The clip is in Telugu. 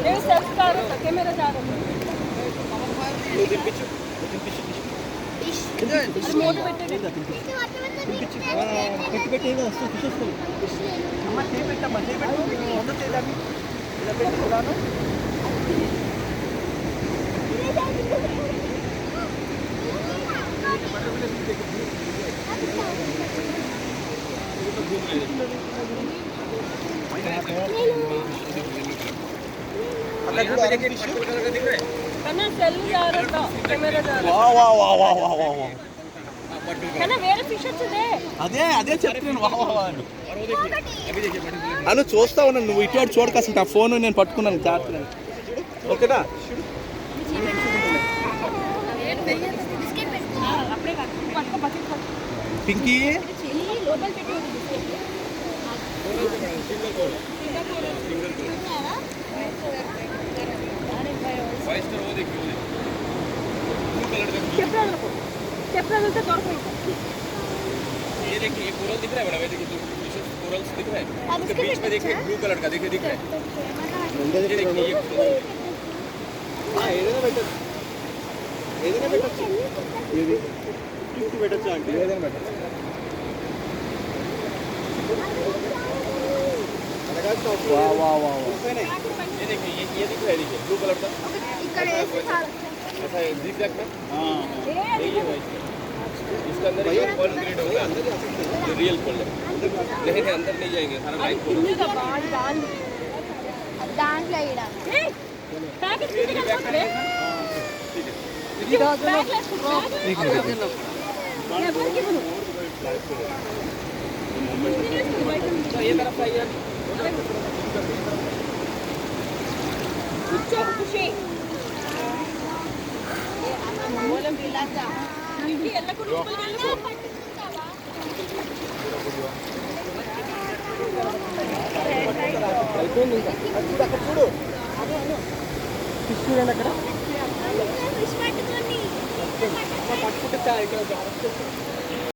నేను సెల్ఫ్ కార్ కెమెరా जा रहा हूं అది మోటు పెట్టేది పెట్టి పెట్టేది వస్తూ చూసేస్తుంది అమ్మ టీ పెట్టమ్మా టీ పెట్టు వంద చేయదాన్ని ఇలా పెట్టుకున్నాను कन्ना सेल जा रहा था कैमरा जा रहा वाह वाह वाह वाह वाह वाह वाह कन्ना వేరే ఫిష్ వచ్చిందే అదే అదే చెప్తున్నాను వాహ్ వాహ్ వాహ్ అను చూస్తా ఉన్నాను నువ్వు ఇటు చూడక అసలు నా ఫోన్ నేను పట్టుకున్నాను జాగ్రత్తగా ఓకేనా పింకీ లోపల పెట్టి कैप्टन से दौड़ गई ये देखिए ये कोरल दिख रहा है बड़ा देखिए तो कोरल्स दिख रहा है उसके बीच में देखिए ब्लू कलर का देखिए दिख रहा है ये देखिए ये हां ఏదైనా పెట్టొచ్చు ఇది టిక్ పెట్టొచ్చు అంటే ఏదైనా పెట్టొచ్చు वाह वाह वाह ये देखिए ये दिख रहा है देखिए ब्लू कलर का ఇక్కడ ऐसे था ऐसा दिख रहा है हां ये है इसके अंदर ये पॉल ग्रेड होगा अंदर ये रियल पॉल है नहीं अंदर नहीं जाएंगे सारा लाइट किन्नी का बाल डाल దాంట్లో వేయడం पैकेट कितने का पड़ रहे ठीक है ये बैग ले ये बोल के बोलो ये तरफ आइए कुछ खुशी बोलम बिलाता ఇది ఎల్లకు లోపలికి అయిపోయింది ఇంకా చూడు అక్కడ చూడు ఫిష్ చూడండి అక్కడ ఫిష్ పట్టుకొని పట్టుకుంటే ఇక్కడ జాగ్రత్త